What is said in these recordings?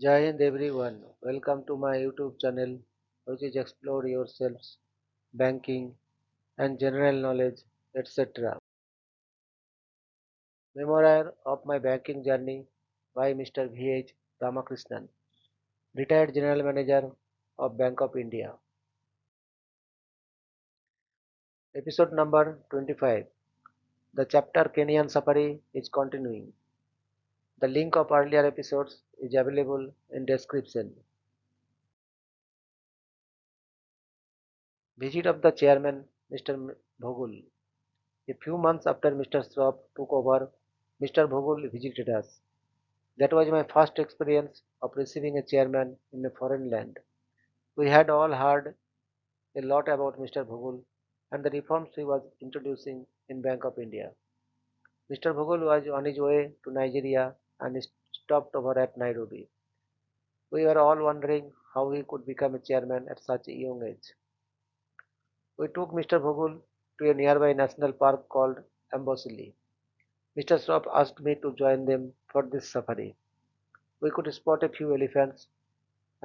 Jai Hind everyone. Welcome to my YouTube channel, which is explore yourselves, banking and general knowledge, etc. Memoir of my banking journey by Mr. V.H. Ramakrishnan, retired General Manager of Bank of India. Episode number 25. The chapter Kenyan Safari is continuing. The link of earlier episodes is available in description. Visit of the chairman, Mr. Bhogul. A few months after Mr. Shroff took over, Mr. Bhogul visited us. That was my first experience of receiving a chairman in a foreign land. We had all heard a lot about Mr. Bhogul and the reforms he was introducing in Bank of India. Mr. Bhogul was on his way to Nigeria and stopped over at Nairobi. We were all wondering how he could become a chairman at such a young age. We took Mr. Bhogul to a nearby national park called Amboseli. Mr. Shroff asked me to join them for this safari. We could spot a few elephants.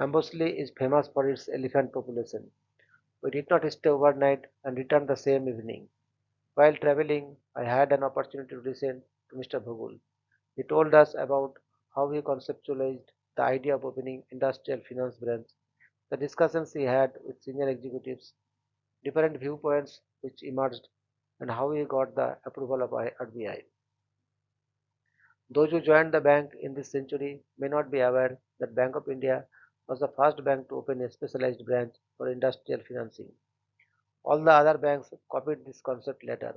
Ambosli is famous for its elephant population. We did not stay overnight and returned the same evening. While traveling, I had an opportunity to listen to Mr. Bhugul. He told us about how he conceptualized the idea of opening industrial finance branch, the discussions he had with senior executives, different viewpoints which emerged, and how he got the approval of RBI. Those who joined the bank in this century may not be aware that Bank of India was the first bank to open a specialized branch for industrial financing. All the other banks copied this concept later.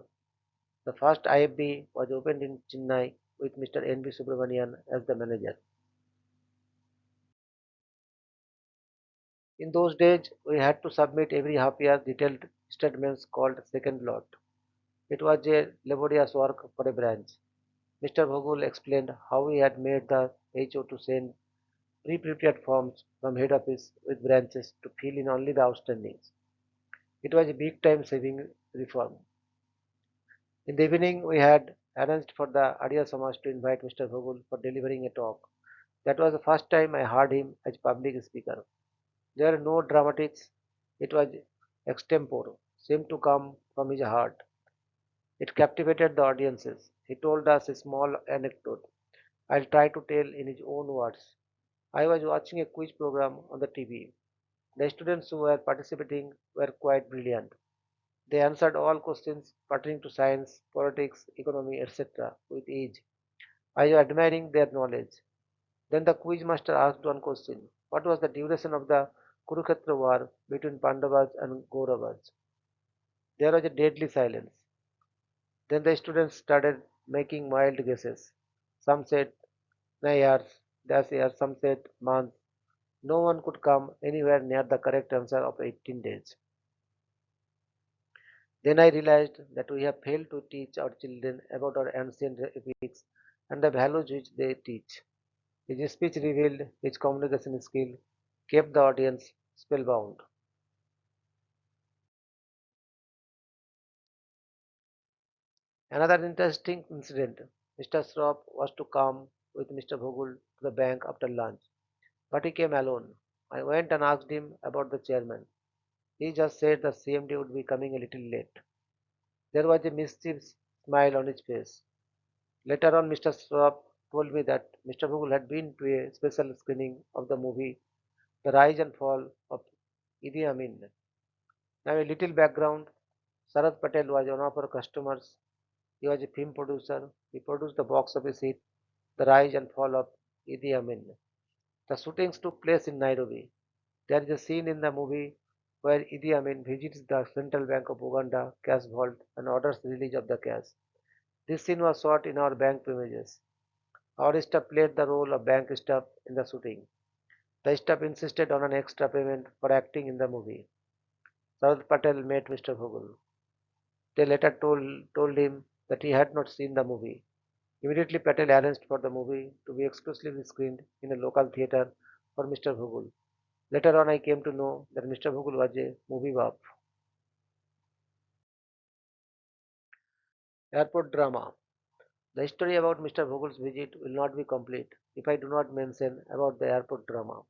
The first IFB was opened in Chennai with Mr. N.B. Subramanian as the manager. In those days, we had to submit every half year detailed statements called second lot. It was a laborious work for a branch. Mr. Bhogul explained how he had made the HO to send pre-prepared forms from head office with branches to fill in only the outstandings. It was a big time saving reform. In the evening, we had arranged for the Arya Samaj to invite Mr. Bhogul for delivering a talk. That was the first time I heard him as public speaker. There were no dramatics. It was extempore, seemed to come from his heart. It captivated the audiences. He told us a small anecdote. I'll try to tell in his own words. I was watching a quiz program on the TV. The students who were participating were quite brilliant. They answered all questions pertaining to science, politics, economy, etc. with ease. I was admiring their knowledge. Then the quiz master asked one question. What was the duration of the Kurukshetra war between Pandavas and Kauravas? There was a deadly silence. Then the students started making wild guesses. Some said 9 years, dash years, some said months. No one could come anywhere near the correct answer of 18 days. Then I realized that we have failed to teach our children about our ancient epics and the values which they teach. His speech revealed his communication skill, kept the audience spellbound. Another interesting incident, Mr. Shroff was to come with Mr. Bhogul to the bank after lunch, but he came alone. I went and asked him about the chairman. He just said the CMD would be coming a little late. There was a mischievous smile on his face. Later on, Mr. Shroff told me that Mr. Bhogul had been to a special screening of the movie The Rise and Fall of Idi Amin. Now, a little background. Sarath Patel was one of our customers. He was a film producer. He produced the box office hit The Rise and Fall of Idi Amin. The shootings took place in Nairobi. There is a scene in the movie where Idi Amin visits the Central Bank of Uganda cash vault and orders the release of the cash. This scene was shot in our bank premises. Our staff played the role of bank staff in the shooting. The staff insisted on an extra payment for acting in the movie. Sarath Patel met Mr. Bhogul. They later told him that he had not seen the movie. Immediately, Patel arranged for the movie to be exclusively screened in a local theatre for Mr. Bhogul. Later on, I came to know that Mr. Bhogul was a movie buff. Airport drama. The story about Mr. Bhogul's visit will not be complete if I do not mention about the airport drama.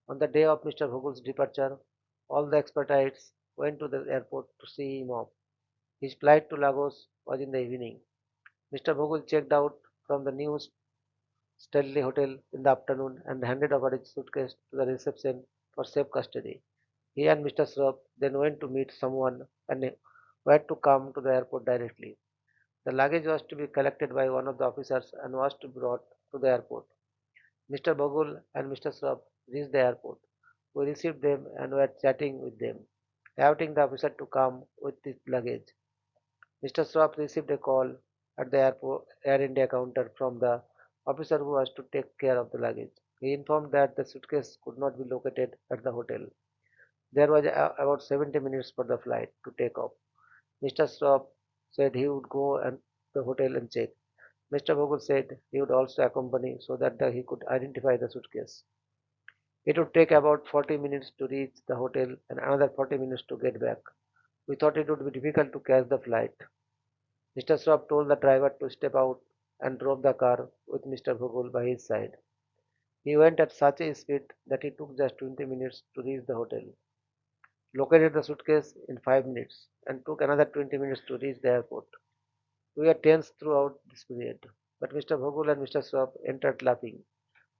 On the day of Mr. Bhogul's departure, all the expertites went to the airport to see him off. His flight to Lagos was in the evening. Mr. Bhogul checked out from the new Stanley Hotel in the afternoon and handed over his suitcase to the reception for safe custody. He and Mr. Srup then went to meet someone and were to come to the airport directly. The luggage was to be collected by one of the officers and was to be brought to the airport. Mr. Bogul and Mr. Srup reached the airport. We received them and were chatting with them, awaiting the officer to come with his luggage. Mr. Srup received a call at the airport Air India counter from the officer who was to take care of the luggage. He informed that the suitcase could not be located at the hotel. There was about 70 minutes for the flight to take off. Mr. Srup said he would go and the hotel and check. Mr. Bogul said he would also accompany so that he could identify the suitcase. It would take about 40 minutes to reach the hotel and another 40 minutes to get back. We thought it would be difficult to catch the flight. Mr. Srup told the driver to step out and drove the car with Mr. Bogul by his side. He went at such a speed that it took just 20 minutes to reach the hotel, located the suitcase in 5 minutes, and took another 20 minutes to reach the airport. We were tense throughout this period, but Mr. Bogul and Mr. Srup entered laughing.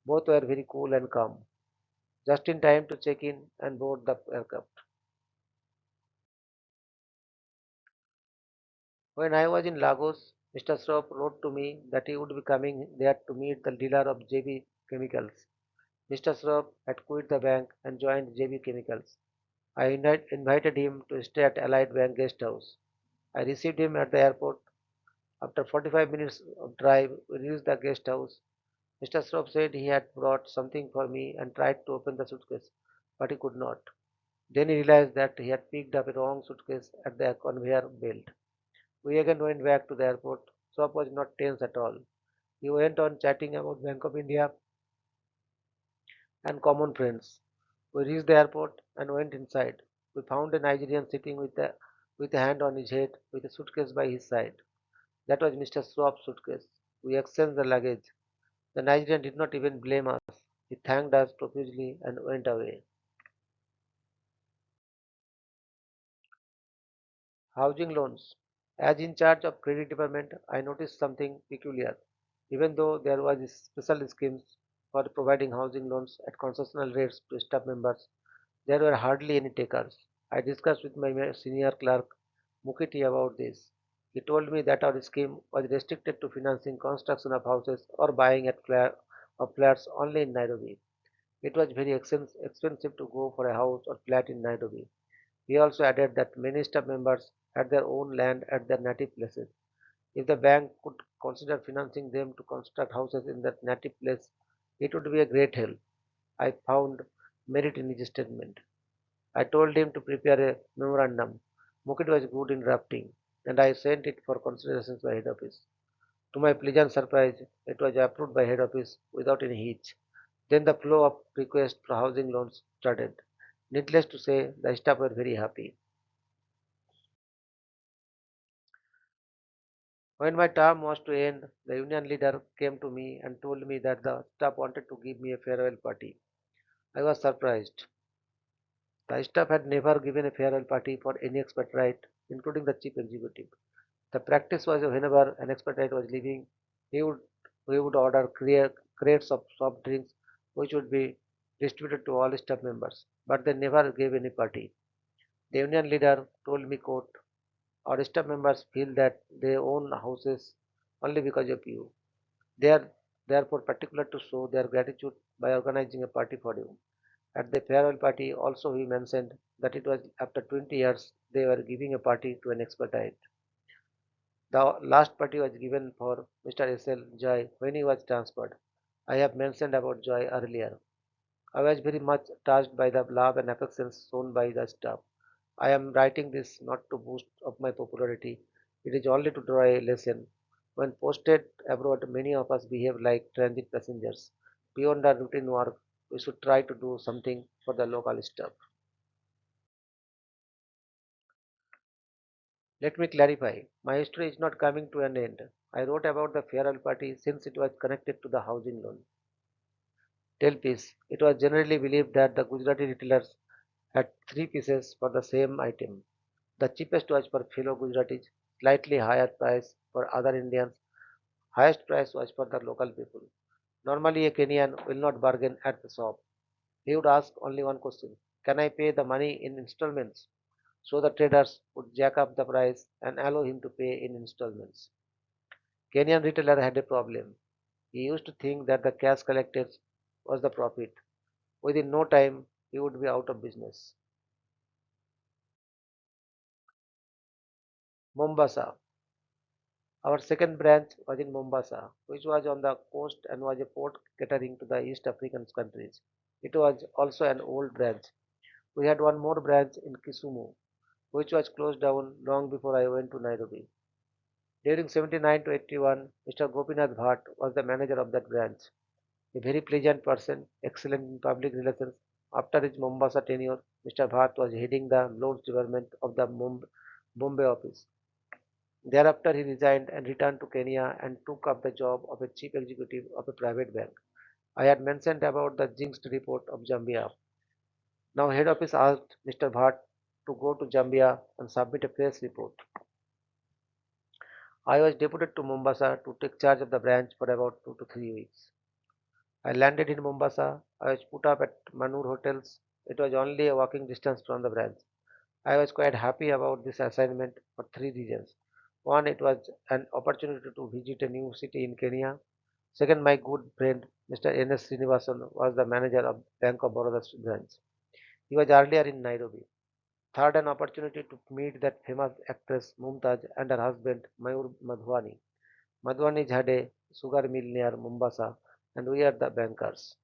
Both were very cool and calm, just in time to check in and board the aircraft. When I was in Lagos, Mr. Srup wrote to me that he would be coming there to meet the dealer of JB Chemicals. Mr. Srup had quit the bank and joined JB Chemicals. I invited him to stay at Allied Bank guest house. I received him at the airport. After 45 minutes of drive, we reached the guest house. Mr. Srup said he had brought something for me and tried to open the suitcase, but he could not. Then he realized that he had picked up a wrong suitcase at the conveyor belt. We again went back to the airport. Srup was not tense at all. He went on chatting about Bank of India and common friends. We reached the airport and went inside. We found a Nigerian sitting with a hand on his head with a suitcase by his side. That was Mr. Swap's suitcase. We exchanged the luggage. The Nigerian did not even blame us. He thanked us profusely and went away. Housing loans. As in charge of credit department, I noticed something peculiar. Even though there was special schemes for providing housing loans at concessional rates to staff members, there were hardly any takers. I discussed with my senior clerk, Mukiti, about this. He told me that our scheme was restricted to financing construction of houses or buying of flats only in Nairobi. It was very expensive to go for a house or flat in Nairobi. He also added that many staff members had their own land at their native places. If the bank could consider financing them to construct houses in their native place, it would be a great help. I found merit in his statement. I told him to prepare a memorandum. Mukit was good in drafting, and I sent it for consideration by head office. To my pleasant surprise, it was approved by head office without any hitch. Then the flow of requests for housing loans started. Needless to say, the staff were very happy. When my term was to end, the union leader came to me and told me that the staff wanted to give me a farewell party. I was surprised. The staff had never given a farewell party for any expatriate, including the chief executive. The practice was whenever an expatriate was leaving, he would we would order crates of soft drinks which would be distributed to all staff members, but they never gave any party. The union leader told me, quote, our staff members feel that they own houses only because of you. They are therefore particular to show their gratitude by organizing a party for you. At the farewell party, also he mentioned that it was after 20 years they were giving a party to an expatriate. The last party was given for Mr. S.L. Joy when he was transferred. I have mentioned about Joy earlier. I was very much touched by the love and affection shown by the staff. I am writing this not to boost up my popularity. It is only to draw a lesson. When posted abroad, many of us behave like transit passengers. Beyond our routine work, we should try to do something for the local staff. Let me clarify. My history is not coming to an end. I wrote about the farewell party since it was connected to the housing loan. tail piece. It was generally believed that the Gujarati retailers had three pieces for the same item. The cheapest was for fellow Gujaratis, slightly higher price for other Indians, highest price was for the local people. Normally, a Kenyan will not bargain at the shop. He would ask only one question: can I pay the money in installments? So the traders would jack up the price and allow him to pay in installments. Kenyan retailer had a problem. He used to think that the cash collected was the profit. Within no time, he would be out of business. Mombasa. Our second branch was in Mombasa, which was on the coast and was a port catering to the East African countries. It was also an old branch. We had one more branch in Kisumu, which was closed down long before I went to Nairobi. During 79 to 81, Mr. Gopinath Bhatt was the manager of that branch. A very pleasant person, excellent in public relations. After his Mombasa tenure, Mr. Bhatt was heading the loans department of the Bombay office. Thereafter, he resigned and returned to Kenya and took up the job of a chief executive of a private bank. I had mentioned about the jinxed report of Zambia. Now, head office asked Mr. Bhatt to go to Zambia and submit a press report. I was deputed to Mombasa to take charge of the branch for about 2 to 3 weeks. I landed in Mombasa. I was put up at Manur hotels. It was only a walking distance from the branch. I was quite happy about this assignment for three reasons. One, it was an opportunity to visit a new city in Kenya. Second, my good friend Mr. N.S. Srinivasan was the manager of Bank of Baroda branch. He was earlier in Nairobi. Third, an opportunity to meet that famous actress Mumtaz and her husband Mayur Madhwani. Madhwani had a sugar mill near Mombasa, and we are the bankers.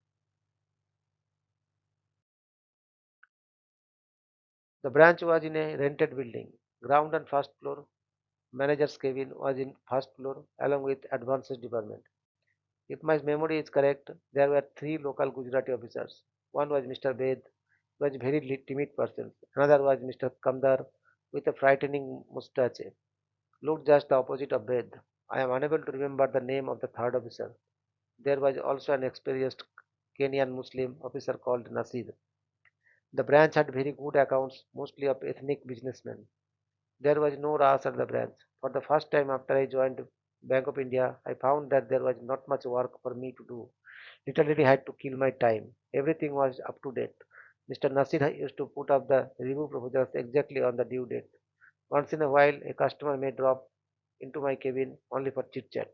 The branch was in a rented building. Ground and first floor. Manager's cabin was in first floor along with advances department. If my memory is correct, there were three local Gujarati officers. One was Mr. Ved, who was a very timid person. Another was Mr. Kamdar with a frightening mustache. Looked just the opposite of Ved. I am unable to remember the name of the third officer. There was also an experienced Kenyan Muslim officer called Nasir. The branch had very good accounts, mostly of ethnic businessmen. There was no rush at the branch. For the first time after I joined Bank of India, I found that there was not much work for me to do. Literally had to kill my time. Everything was up to date. Mr. Nasir used to put up the review proposals exactly on the due date. Once in a while, a customer may drop into my cabin only for chit chat.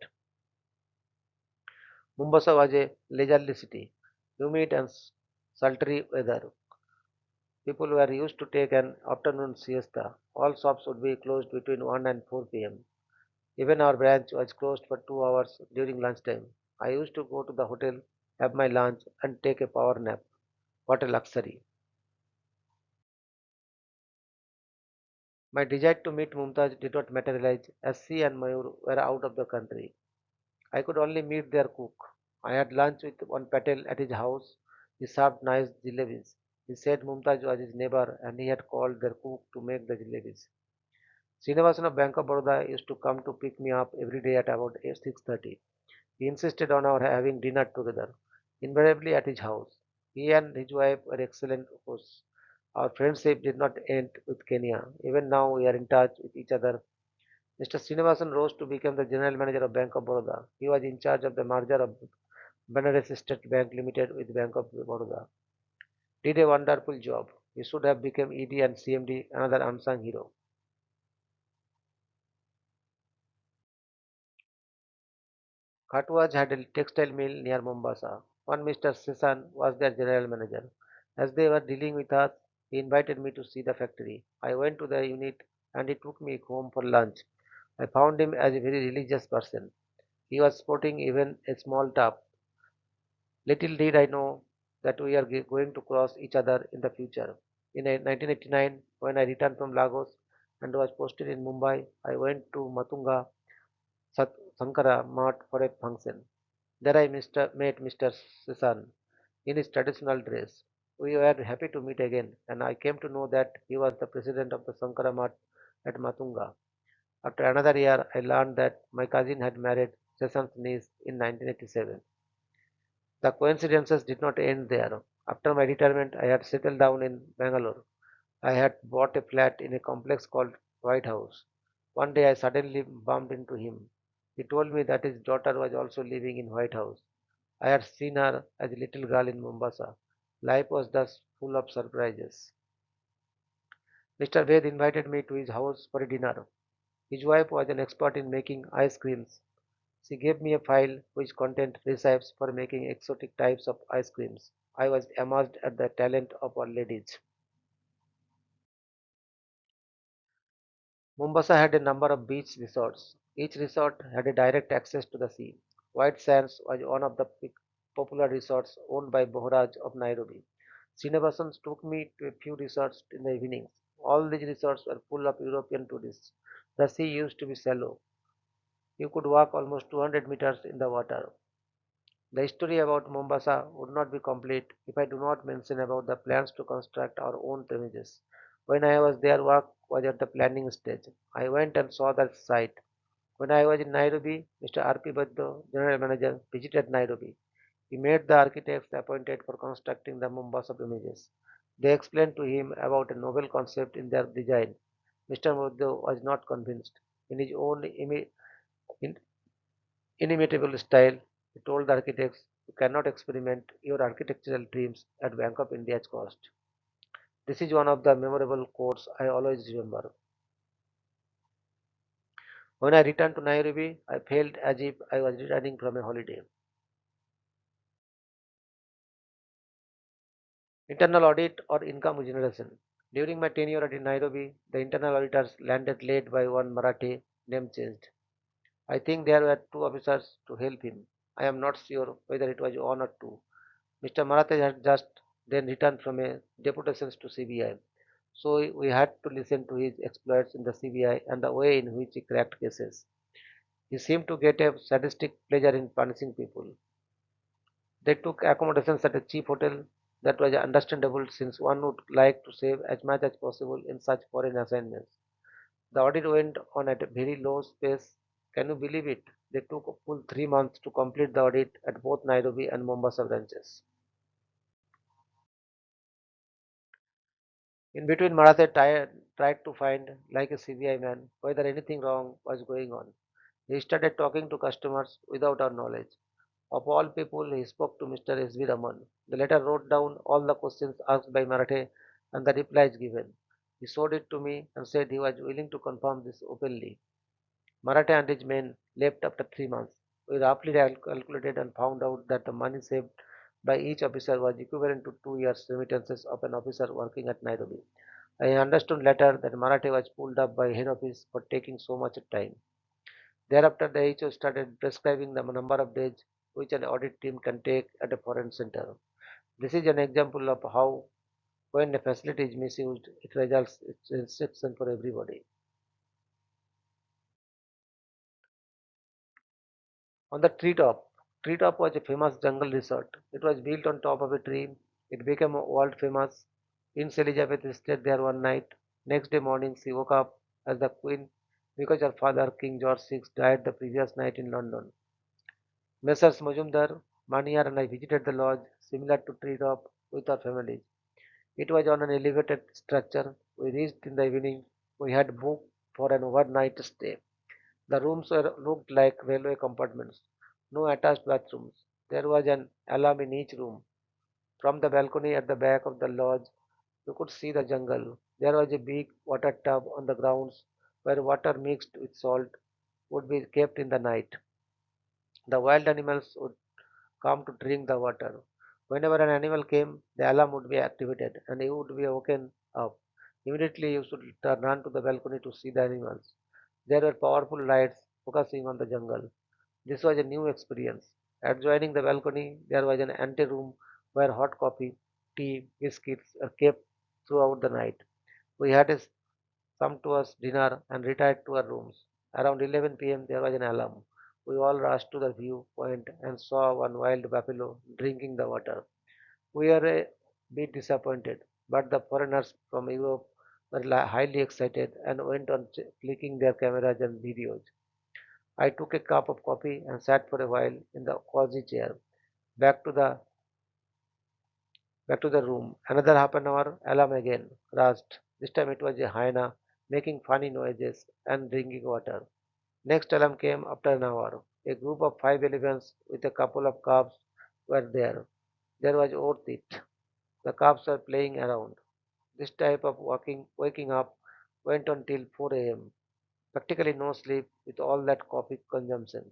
Mombasa was a leisurely city. Humid and sultry weather. People were used to take an afternoon siesta. All shops would be closed between 1 and 4 p.m. Even our branch was closed for 2 hours during lunchtime. I used to go to the hotel, have my lunch, and take a power nap. What a luxury. My desire to meet Mumtaz did not materialize as she and Mayur were out of the country. I could only meet their cook. I had lunch with one Patel at his house. He served nice jalebis. He said Mumtaz was his neighbor and he had called their cook to make the jalebis. Srinivasan of Bank of Baroda used to come to pick me up every day at about 6:30. He insisted on our having dinner together, invariably at his house. He and his wife were excellent hosts. Our friendship did not end with Kenya. Even now we are in touch with each other. Mr. Srinivasan rose to become the general manager of Bank of Baroda. He was in charge of the merger of Banaras State Bank Limited with Bank of Baroda. Did a wonderful job. He should have become ED and CMD, another unsung hero. Khatwaj had a textile mill near Mombasa. One Mr. Sisan was their general manager. As they were dealing with us, he invited me to see the factory. I went to the unit and he took me home for lunch. I found him as a very religious person. He was sporting even a small top. Little did I know that we are going to cross each other in the future. In 1989, when I returned from Lagos and was posted in Mumbai, I went to Matunga Sankara Mart for a function. There I met Mr. Sisan in his traditional dress. We were happy to meet again, and I came to know that he was the president of the Sankara Mart at Matunga. After another year, I learned that my cousin had married Sisan's niece in 1987. The coincidences did not end there. After my retirement, I had settled down in Bangalore. I had bought a flat in a complex called White House. One day I suddenly bumped into him. He told me that his daughter was also living in White House. I had seen her as a little girl in Mombasa. Life was thus full of surprises. Mr. Ved invited me to his house for a dinner. His wife was an expert in making ice creams. She gave me a file which contained recipes for making exotic types of ice creams. I was amazed at the talent of our ladies. Mombasa had a number of beach resorts. Each resort had a direct access to the sea. White Sands was one of the popular resorts owned by Bohraj of Nairobi. Srinivasan took me to a few resorts in the evenings. All these resorts were full of European tourists. The sea used to be shallow. You could walk almost 200 meters in the water. The story about Mombasa would not be complete if I do not mention about the plans to construct our own premises. When I was there, work was at the planning stage. I went and saw the site. When I was in Nairobi, Mr. R.P. Baddo, General Manager, visited Nairobi. He met the architects appointed for constructing the Mombasa premises. They explained to him about a novel concept in their design. Mr. Baddo was not convinced. In his own in- inimitable style, he told the architects, "You cannot experiment your architectural dreams at Bank of India's cost." This is one of the memorable quotes I always remember. When I returned to Nairobi, I felt as if I was returning from a holiday. Internal audit or income generation. During my tenure at Nairobi, the internal auditors landed led by one Marathi name changed. I think there were two officers to help him. I am not sure whether it was one or two. Mr. Marathi had just then returned from a deputation to CBI, so we had to listen to his exploits in the CBI and the way in which he cracked cases. He seemed to get a sadistic pleasure in punishing people. They took accommodations at a cheap hotel. That was understandable since one would like to save as much as possible in such foreign assignments. The audit went on at a very low pace. Can you believe it? They took a full 3 months to complete the audit at both Nairobi and Mombasa branches. In between, Marathe tried to find, like a CBI man, whether anything wrong was going on. He started talking to customers without our knowledge. Of all people, he spoke to Mr. S.V. Raman. The latter wrote down all the questions asked by Marathe and the replies given. He showed it to me and said he was willing to confirm this openly. Marathe and his men left after 3 months. We roughly calculated and found out that the money saved by each officer was equivalent to 2 years' remittances of an officer working at Nairobi. I understood later that Marathe was pulled up by head office for taking so much time. Thereafter, the HO started prescribing the number of days which an audit team can take at a foreign center. This is an example of how, when a facility is misused, it results in restriction for everybody. On the treetop, treetop was a famous jungle resort. It was built on top of a tree. It became world famous. Prince Elizabeth stayed there one night. Next day morning, she woke up as the queen because her father, King George VI, died the previous night in London. Messrs. Majumdar, Maniar, and I visited the lodge similar to treetop with our families. It was on an elevated structure. We reached in the evening. We had booked for an overnight stay. The rooms looked like railway compartments. No attached bathrooms. There was an alarm in each room. From the balcony at the back of the lodge, you could see the jungle. There was a big water tub on the grounds where water mixed with salt would be kept in the night. The wild animals would come to drink the water. Whenever an animal came, the alarm would be activated and you would be woken up. Immediately, you should run to the balcony to see the animals. There were powerful lights focusing on the jungle. This was a new experience. Adjoining the balcony, there was an anteroom where hot coffee, tea, biscuits are kept throughout the night. We had a sumptuous dinner and retired to our rooms. Around 11 p.m., there was an alarm. We all rushed to the viewpoint and saw one wild buffalo drinking the water. We were a bit disappointed, but the foreigners from Europe were highly excited and went on clicking their cameras and videos. I took a cup of coffee and sat for a while in the cozy chair. Back to the back to the room. Another half an hour, alarm again. Rust. This time it was a hyena making funny noises and drinking water. Next alarm came after an hour. A group of 5 elephants with a couple of calves were there. There was worth it. The calves were playing around. This type of waking up went on till 4 a.m. Practically no sleep with all that coffee consumption.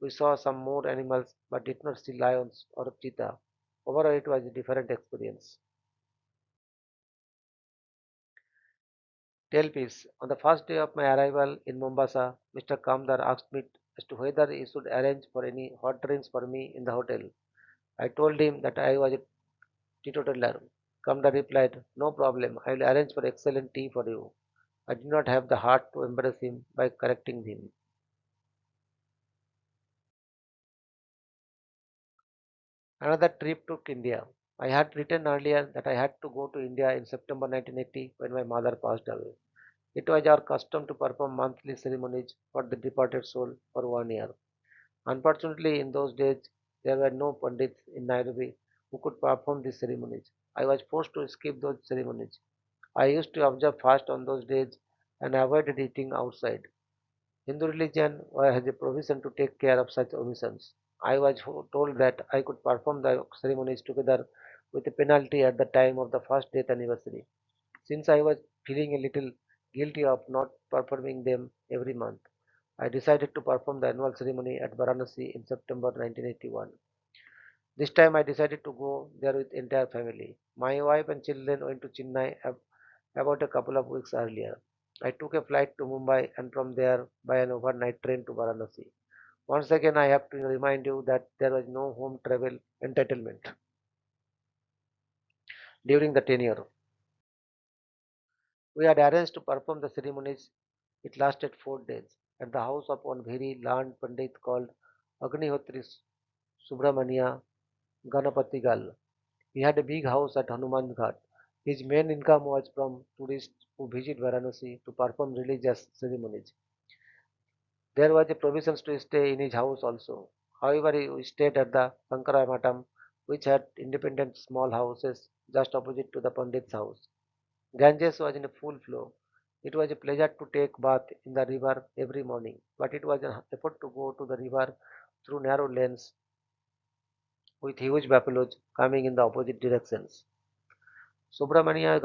We saw some more animals but did not see lions or cheetah. Overall, it was a different experience. Tell peace. On the first day of my arrival in Mombasa, Mr. Kamdar asked me as to whether he should arrange for any hot drinks for me in the hotel. I told him that I was a teetotaler. Kamdar replied, "No problem. I will arrange for excellent tea for you." I did not have the heart to embarrass him by correcting him. Another trip to India. I had written earlier that I had to go to India in September 1980 when my mother passed away. It was our custom to perform monthly ceremonies for the departed soul for 1 year. Unfortunately, in those days, there were no pundits in Nairobi who could perform these ceremonies. I was forced to skip those ceremonies. I used to observe fast on those days and avoided eating outside. Hindu religion has a provision to take care of such omissions. I was told that I could perform the ceremonies together with a penalty at the time of the first death anniversary. Since I was feeling a little guilty of not performing them every month, I decided to perform the annual ceremony at Varanasi in September 1981. This time I decided to go there with entire family. My wife and children went to Chennai about a couple of weeks earlier. I took a flight to Mumbai and from there by an overnight train to Varanasi. Once again, I have to remind you that there was no home travel entitlement during the tenure. We had arranged to perform the ceremonies. It lasted 4 days at the house of one very learned Pandit called Agnihotri Subramania Ganapatigal. He had a big house at Hanuman Ghat. His main income was from tourists who visit Varanasi to perform religious ceremonies. There was a provision to stay in his house also. However, he stayed at the Sankara Matam, which had independent small houses just opposite to the Pandit's house. Ganges was in a full flow. It was a pleasure to take bath in the river every morning, but it was an effort to go to the river through narrow lanes with huge buffaloes coming in the opposite directions. Subramania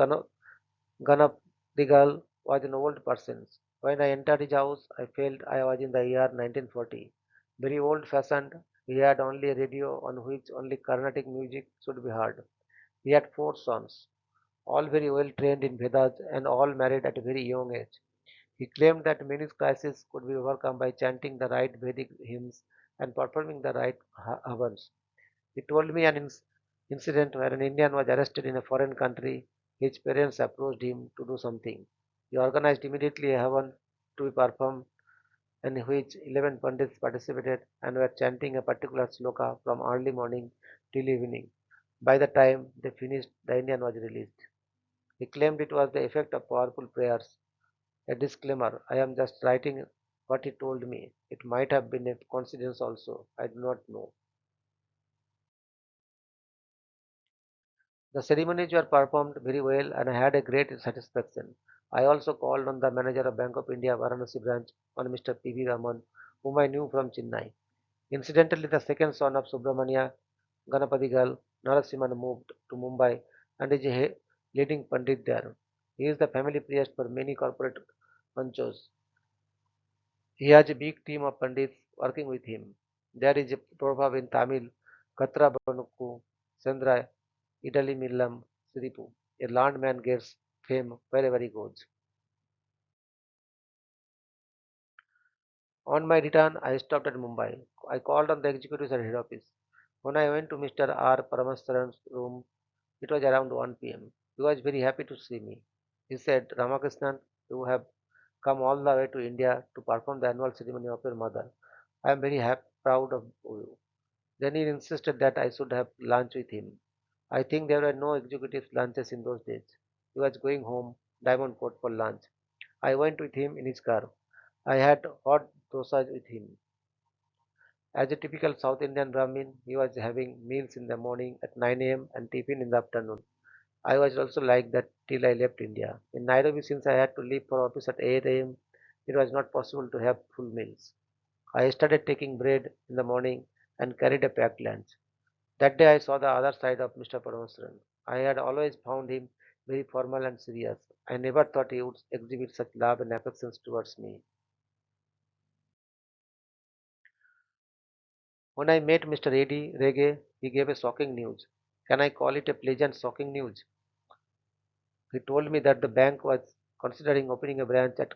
Ganapdigal was an old person. When I entered his house, I felt I was in the year 1940. Very old fashioned, he had only a radio on which only Carnatic music should be heard. He had 4 sons, all very well trained in Vedas and all married at a very young age. He claimed that many crises could be overcome by chanting the right Vedic hymns and performing the right havans. He told me an incident where an Indian was arrested in a foreign country. His parents approached him to do something. He organized immediately a havan to be performed in which 11 pandits participated and were chanting a particular sloka from early morning till evening. By the time they finished, the Indian was released. He claimed it was the effect of powerful prayers. A disclaimer, I am just writing what he told me. It might have been a coincidence also. I do not know. The ceremonies were performed very well and I had a great satisfaction. I also called on the manager of Bank of India Varanasi branch, on Mr. P.V. Raman, whom I knew from Chennai. Incidentally, the second son of Subramania Ganapadigal, Narasimhan, moved to Mumbai and is a leading Pandit there. He is the family priest for many corporate panchos. He has a big team of Pandits working with him. There is a proverb in Tamil, Katra Banuku, Sandra Idali Millam Siripu. A learned man gets fame wherever he goes. On my return, I stopped at Mumbai. I called on the executives at head office. When I went to Mr. R. Paramastaran's room, it was around 1 p.m. He was very happy to see me. He said, Ramakrishnan, you have come all the way to India to perform the annual ceremony of your mother. I am very proud of you. Then he insisted that I should have lunch with him. I think there were no executive lunches in those days. He was going home, Diamond Court, for lunch. I went with him in his car. I had hot dosas with him. As a typical South Indian Brahmin, he was having meals in the morning at 9 a.m. and tiffin in the afternoon. I was also like that till I left India. In Nairobi, since I had to leave for office at 8 a.m., it was not possible to have full meals. I started taking bread in the morning and carried a packed lunch. That day I saw the other side of Mr. Parameswaran. I had always found him very formal and serious. I never thought he would exhibit such love and affections towards me. When I met Mr. Reddy Rege, he gave a shocking news. Can I call it a pleasant shocking news? He told me that the bank was considering opening a branch at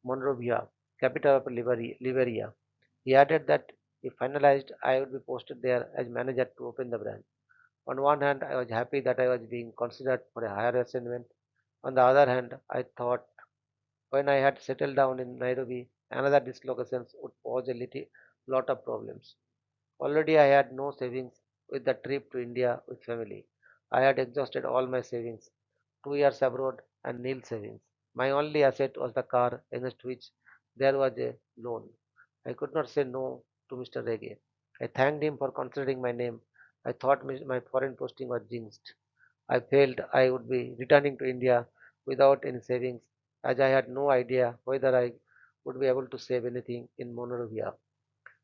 Monrovia, capital of Liberia. He added that if finalized, I would be posted there as manager to open the branch. On one hand, I was happy that I was being considered for a higher assignment. On the other hand, I thought when I had settled down in Nairobi, another dislocations would pose a lot of problems. Already I had no savings with the trip to India with family. I had exhausted all my savings, 2 years abroad and nil savings. My only asset was the car against which there was a loan. I could not say no to Mr. Rege. I thanked him for considering my name. I thought my foreign posting was jinxed. I felt I would be returning to India without any savings, as I had no idea whether I would be able to save anything in Monrovia.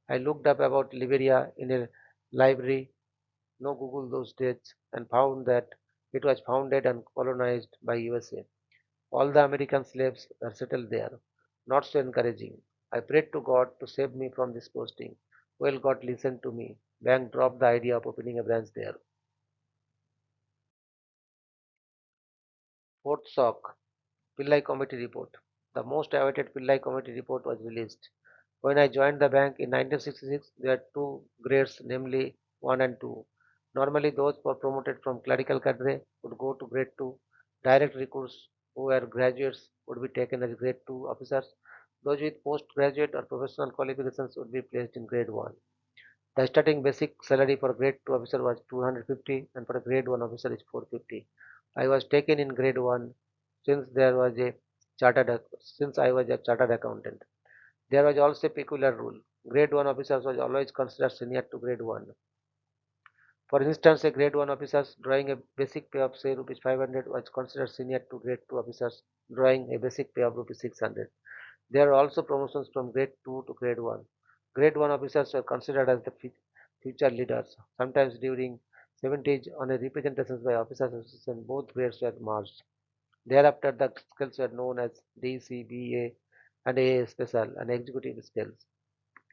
I looked up about Liberia in a library, no Google those days, and found that it was founded and colonized by USA. All the American slaves were settled there. Not so encouraging. I prayed to God to save me from this posting. Well, God listened to me. Bank dropped the idea of opening a branch there. Fourth shock, Pillai Committee report. The most awaited Pillai Committee report was released. When I joined the bank in 1966, there were two grades, namely 1 and 2. Normally, those who were promoted from clerical cadre would go to grade 2. Direct recruits who were graduates would be taken as grade 2 officers. Those with postgraduate or professional qualifications would be placed in grade 1. The starting basic salary for grade 2 officer was 250 and for a grade 1 officer is 450. I was taken in grade 1 since there was a since I was a chartered accountant. There was also a peculiar rule. Grade 1 officers was always considered senior to grade 1. For instance, a grade 1 officers drawing a basic pay of say rupees 500 was considered senior to grade 2 officers drawing a basic pay of rupees 600. There are also promotions from grade 2 to grade 1. Grade 1 officers were considered as the future leaders. Sometimes during 70s on a representations by officers association, both grades were merged. Thereafter, the skills were known as DC, BA, and AA special and executive skills.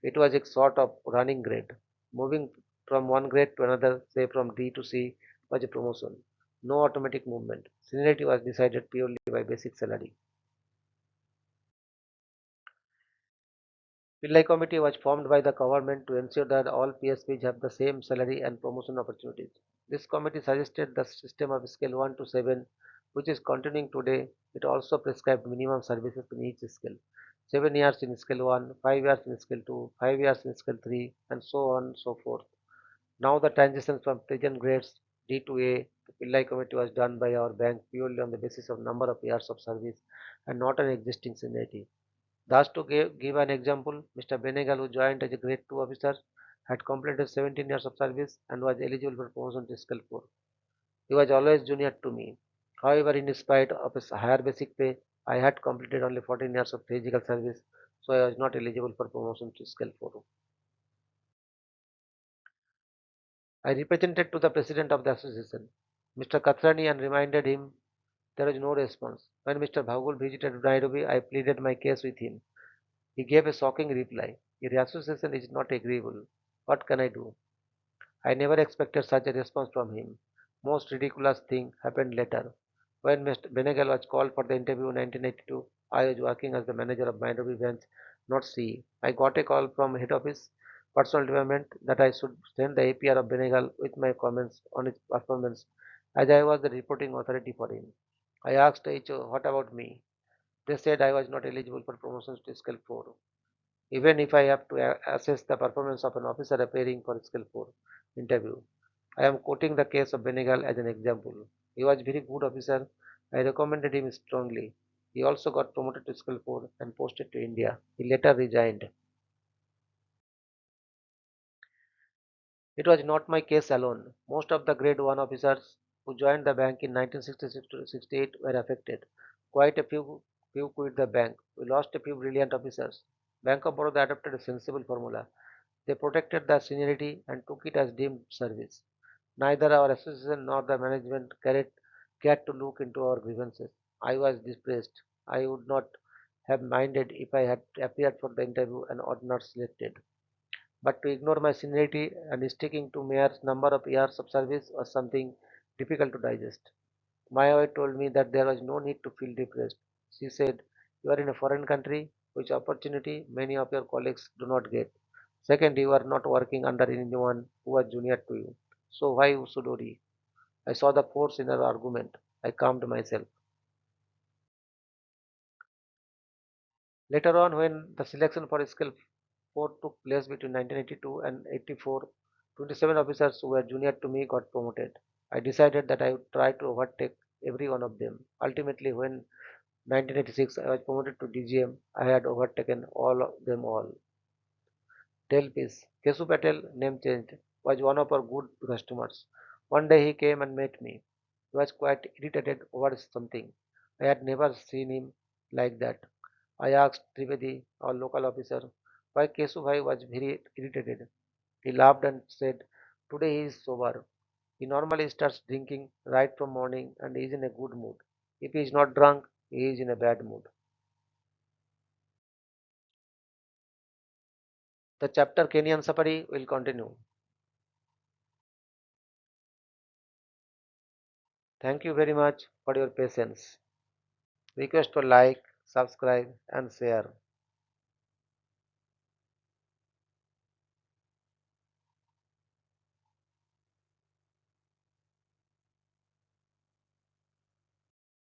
It was a sort of running grade. Moving from one grade to another, say from D to C, was a promotion. No automatic movement. Seniority was decided purely by basic salary. Pillai committee was formed by the government to ensure that all PSPs have the same salary and promotion opportunities. This committee suggested the system of scale 1 to 7, which is continuing today. It also prescribed minimum services in each scale. 7 years in scale 1, 5 years in scale 2, 5 years in scale 3, and so on and so forth. Now the transition from present grades D to A to Pillai committee was done by our bank purely on the basis of number of years of service and not an existing seniority. Thus, to give an example, Mr. Benegal, who joined as a grade 2 officer, had completed 17 years of service and was eligible for promotion to Skill 4. He was always junior to me. However, in spite of his higher basic pay, I had completed only 14 years of physical service, so I was not eligible for promotion to Skill 4. I represented to the president of the association, Mr. Kathrani, and reminded him there was no response. When Mr. Bhagul visited Nairobi, I pleaded my case with him. He gave a shocking reply. Your association is not agreeable. What can I do? I never expected such a response from him. Most ridiculous thing happened later. When Mr. Benegal was called for the interview in 1982, I was working as the manager of Nairobi branch, not CE. I got a call from head office personal development that I should send the APR of Benegal with my comments on his performance as I was the reporting authority for him. I asked HO, what about me? They said I was not eligible for promotions to Skill 4. Even if I have to assess the performance of an officer appearing for Skill 4 interview. I am quoting the case of Benegal as an example. He was very good officer. I recommended him strongly. He also got promoted to Skill 4 and posted to India. He later resigned. It was not my case alone. Most of the grade 1 officers who joined the bank in 1966 to 68 were affected. Quite a few quit the bank. We lost a few brilliant officers. Bank of Baroda adopted a sensible formula. They protected the seniority and took it as deemed service. Neither our association nor the management cared to look into our grievances. I was depressed. I would not have minded if I had appeared for the interview and or not selected. But to ignore my seniority and sticking to mere number of years of service was something difficult to digest. My wife told me that there was no need to feel depressed. She said, "You are in a foreign country, which opportunity many of your colleagues do not get. Second, you are not working under anyone who was junior to you. So why should worry?" I saw the force in her argument. I calmed myself. Later on, when the selection for Skill 4 took place between 1982 and 84, 27 officers who were junior to me got promoted. I decided that I would try to overtake every one of them. Ultimately, when 1986 I was promoted to DGM, I had overtaken all of them all. Tailpiece. Kesu Patel, name changed, was one of our good customers. One day he came and met me. He was quite irritated over something. I had never seen him like that. I asked Trivedi, our local officer, why Kesu Bhai was very irritated. He laughed and said, "Today he is sober. He normally starts drinking right from morning and is in a good mood. If he is not drunk, he is in a bad mood." The chapter Kenyan Safari will continue. Thank you very much for your patience. Request to like, subscribe, and share.